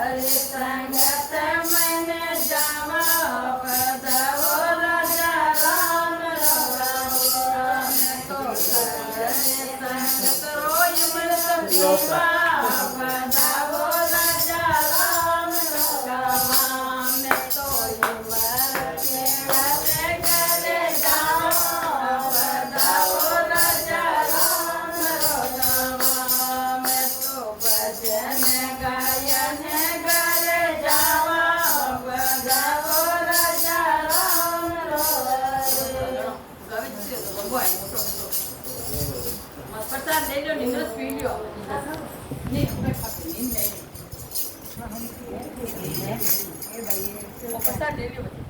સંગત મને જાવા પધાવો રાજા રામ રવાવો તો સંગત રોય મળત પીવા પધાવો રાજા રામ રવાવા મેં તો યુવર કેળા કરે જાવા પધાવો રાજા રામ રવાવા મેં તો ભજન ગાયન કરે જાવા પધાવો રાજા રામ રવાવા પ્રસાદ લઈ લો નિંદ્ર પી લ્યો નહીં પ્રસાદ લઈ લ્યો